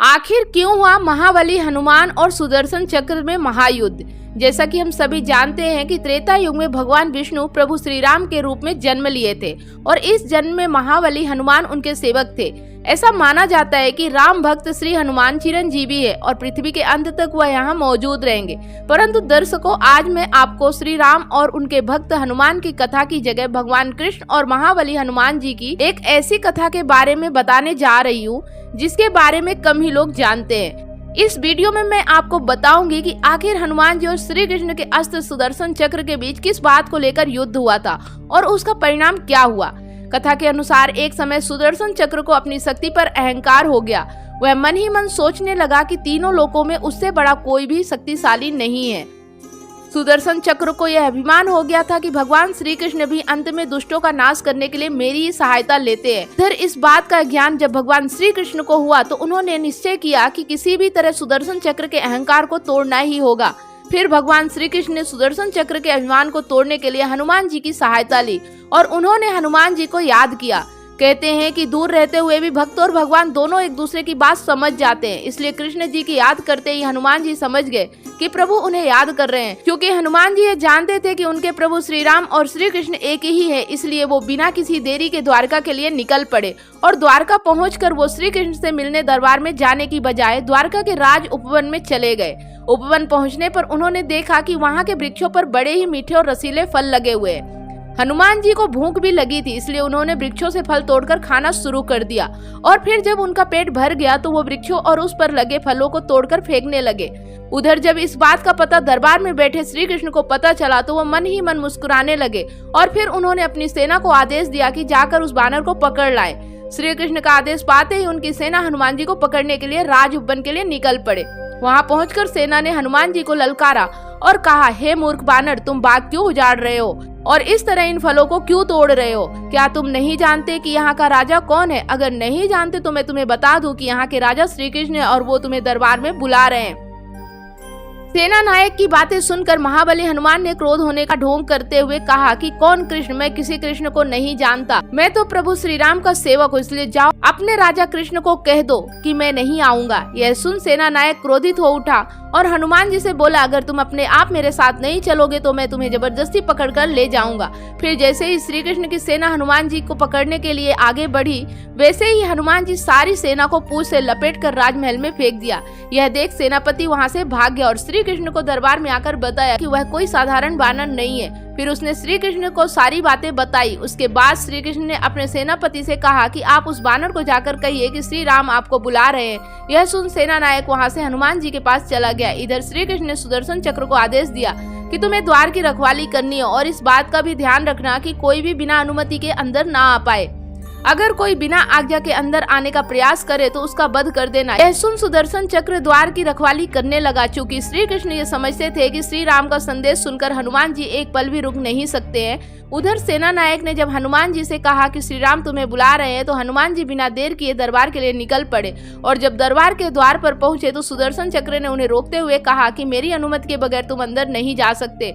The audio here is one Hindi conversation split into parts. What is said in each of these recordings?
आखिर क्यों हुआ महाबली हनुमान और सुदर्शन चक्र में महायुद्ध। जैसा कि हम सभी जानते हैं कि त्रेता युग में भगवान विष्णु प्रभु श्री राम के रूप में जन्म लिए थे और इस जन्म में महाबली हनुमान उनके सेवक थे। ऐसा माना जाता है कि राम भक्त श्री हनुमान चिरंजीवी है और पृथ्वी के अंत तक वह यहाँ मौजूद रहेंगे। परंतु दर्शकों, आज मैं आपको श्री राम और उनके भक्त हनुमान की कथा की जगह भगवान कृष्ण और महाबली हनुमान जी की एक ऐसी कथा के बारे में बताने जा रही हूँ जिसके बारे में कम ही लोग जानते हैं। इस वीडियो में मैं आपको बताऊंगी कि आखिर हनुमान जी और श्री कृष्ण के अस्त्र सुदर्शन चक्र के बीच किस बात को लेकर युद्ध हुआ था और उसका परिणाम क्या हुआ। कथा के अनुसार एक समय सुदर्शन चक्र को अपनी शक्ति पर अहंकार हो गया। वह मन ही मन सोचने लगा कि तीनों लोकों में उससे बड़ा कोई भी शक्तिशाली नहीं है। सुदर्शन चक्र को यह अभिमान हो गया था कि भगवान श्री कृष्ण भी अंत में दुष्टों का नाश करने के लिए मेरी ही सहायता लेते हैं। इधर इस बात का ज्ञान जब भगवान श्री कृष्ण को हुआ तो उन्होंने निश्चय किया कि किसी भी तरह सुदर्शन चक्र के अहंकार को तोड़ना ही होगा। फिर भगवान श्री कृष्ण ने सुदर्शन चक्र के अभिमान को तोड़ने के लिए हनुमान जी की सहायता ली और उन्होंने हनुमान जी को याद किया। कहते हैं कि दूर रहते हुए भी भक्त और भगवान दोनों एक दूसरे की बात समझ जाते हैं, इसलिए कृष्ण जी की याद करते ही हनुमान जी समझ गए कि प्रभु उन्हें याद कर रहे हैं। क्योंकि हनुमान जी ये जानते थे कि उनके प्रभु श्री राम और श्री कृष्ण एक ही है, इसलिए वो बिना किसी देरी के द्वारका के लिए निकल पड़े और द्वारका पहुंचकर वो श्री कृष्ण से मिलने दरबार में जाने की बजाय द्वारका के राज उपवन में चले गए। उपवन पहुंचने पर उन्होंने देखा कि वहाँ के वृक्षों पर बड़े ही मीठे और रसीले फल लगे हुए हैं। हनुमान जी को भूख भी लगी थी, इसलिए उन्होंने वृक्षों से फल तोड़कर खाना शुरू कर दिया और फिर जब उनका पेट भर गया तो वो वृक्षों और उस पर लगे फलों को तोड़कर फेंकने लगे। उधर जब इस बात का पता दरबार में बैठे श्री कृष्ण को पता चला तो वो मन ही मन मुस्कुराने लगे और फिर उन्होंने अपनी सेना को आदेश दिया कि जाकर उस बानर को पकड़ लाए। श्री कृष्ण का आदेश पाते ही उनकी सेना हनुमान जी को पकड़ने के लिए राज उपवन के लिए निकल पड़े। वहाँ पहुंचकर सेना ने हनुमान जी को ललकारा और कहा, हे मूर्ख बानर, तुम बाग क्यों उजाड़ रहे हो और इस तरह इन फलों को क्यों तोड़ रहे हो? क्या तुम नहीं जानते कि यहाँ का राजा कौन है? अगर नहीं जानते तो मैं तुम्हें बता दूं कि यहाँ के राजा श्री कृष्ण है और वो तुम्हें दरबार में बुला रहे हैं। सेना नायक की बातें सुनकर महाबली हनुमान ने क्रोध होने का ढोंग करते हुए कहा कि कौन कृष्ण? मैं किसी कृष्ण को नहीं जानता, मैं तो प्रभु श्री राम का सेवक हूँ, इसलिए जाओ अपने राजा कृष्ण को कह दो कि मैं नहीं आऊंगा। यह सुन सेना नायक क्रोधित हो उठा और हनुमान जी से बोला, अगर तुम अपने आप मेरे साथ नहीं चलोगे तो मैं तुम्हें जबरदस्ती पकड़कर ले जाऊंगा। फिर जैसे ही श्री कृष्ण की सेना हनुमान जी को पकड़ने के लिए आगे बढ़ी, वैसे ही हनुमान जी सारी सेना को पूंछ से लपेटकर राजमहल में फेंक दिया। यह देख सेनापति वहां से भाग गया और श्री कृष्ण को दरबार में आकर बताया कि वह कोई साधारण बानर नहीं है। फिर उसने श्री कृष्ण को सारी बातें बताई। उसके बाद श्री कृष्ण ने अपने सेनापति से कहा कि आप उस बानर को जाकर कहिए कि श्री राम आपको बुला रहे हैं। यह सुन सेना नायक वहां से हनुमान जी के पास चला गया। इधर श्री कृष्ण ने सुदर्शन चक्र को आदेश दिया कि तुम्हें द्वार की रखवाली करनी है और इस बात का भी ध्यान रखना कि कोई भी बिना अनुमति के अंदर ना आ पाए। अगर कोई बिना आज्ञा के अंदर आने का प्रयास करे तो उसका वध कर देना। यह सुन सुदर्शन चक्र द्वार की रखवाली करने लगा। चूंकि श्री कृष्ण ये समझते थे कि श्री राम का संदेश सुनकर हनुमान जी एक पल भी रुक नहीं सकते हैं। उधर सेना नायक ने जब हनुमान जी से कहा कि श्री राम तुम्हें बुला रहे हैं तो हनुमान जी बिना देर किए दरबार के लिए निकल पड़े और जब दरबार के द्वार पर पहुंचे तो सुदर्शन चक्र ने उन्हें रोकते हुए कहा कि मेरी अनुमति के बगैर तुम अंदर नहीं जा सकते।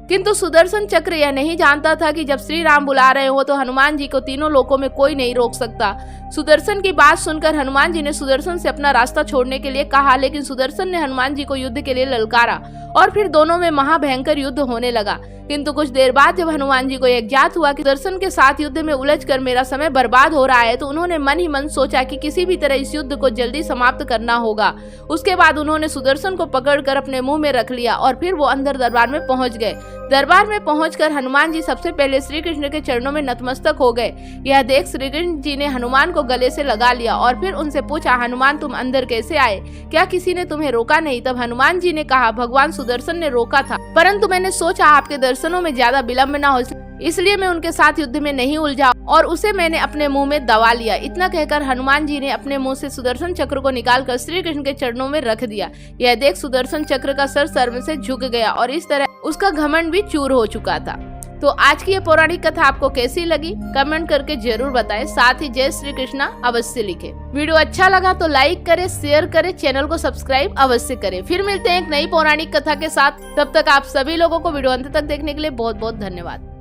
किंतु सुदर्शन चक्र यह नहीं जानता था कि जब श्री राम बुला रहे हो तो हनुमान जी को तीनों लोकों में कोई नहीं रोक सकता। सुदर्शन की बात सुनकर हनुमान जी ने सुदर्शन से अपना रास्ता छोड़ने के लिए कहा, लेकिन सुदर्शन ने हनुमान जी को युद्ध के लिए ललकारा और फिर दोनों में महाभयंकर युद्ध होने लगा। किंतु कुछ देर बाद जब हनुमान जी को यह ज्ञात हुआ कि सुदर्शन के साथ युद्ध में उलझकर मेरा समय बर्बाद हो रहा है तो उन्होंने मन ही मन सोचा कि किसी भी तरह इस युद्ध को जल्दी समाप्त करना होगा। उसके बाद उन्होंने सुदर्शन को पकड़कर अपने मुंह में रख लिया और फिर वो अंदर दरबार में पहुंच गए। दरबार में पहुंचकर हनुमान जी सबसे पहले श्री कृष्ण के चरणों में नतमस्तक हो गए। यह देख श्री कृष्ण जी ने हनुमान को गले से लगा लिया और फिर उनसे पूछा, हनुमान तुम अंदर कैसे आए? क्या किसी ने तुम्हें रोका नहीं? तब हनुमान जी ने कहा, भगवान सुदर्शन ने रोका था, परंतु मैंने सोचा आपके दर्शनों में ज्यादा विलम्ब न हो, इसलिए मैं उनके साथ युद्ध में नहीं उलझा और उसे मैंने अपने मुंह में दबा लिया। इतना कहकर हनुमान जी ने अपने मुंह से सुदर्शन चक्र को निकालकर श्री कृष्ण के चरणों में रख दिया। यह देख सुदर्शन चक्र का सर सर्व से झुक गया और इस तरह उसका घमंड भी चूर हो चुका था। तो आज की ये पौराणिक कथा आपको कैसी लगी कमेंट करके जरूर बताएं। साथ ही जय श्री कृष्णा अवश्य लिखें। वीडियो अच्छा लगा तो लाइक करें, शेयर करें, चैनल को सब्सक्राइब अवश्य करें। फिर मिलते हैं एक नई पौराणिक कथा के साथ। तब तक आप सभी लोगों को वीडियो अंत तक देखने के लिए बहुत बहुत धन्यवाद।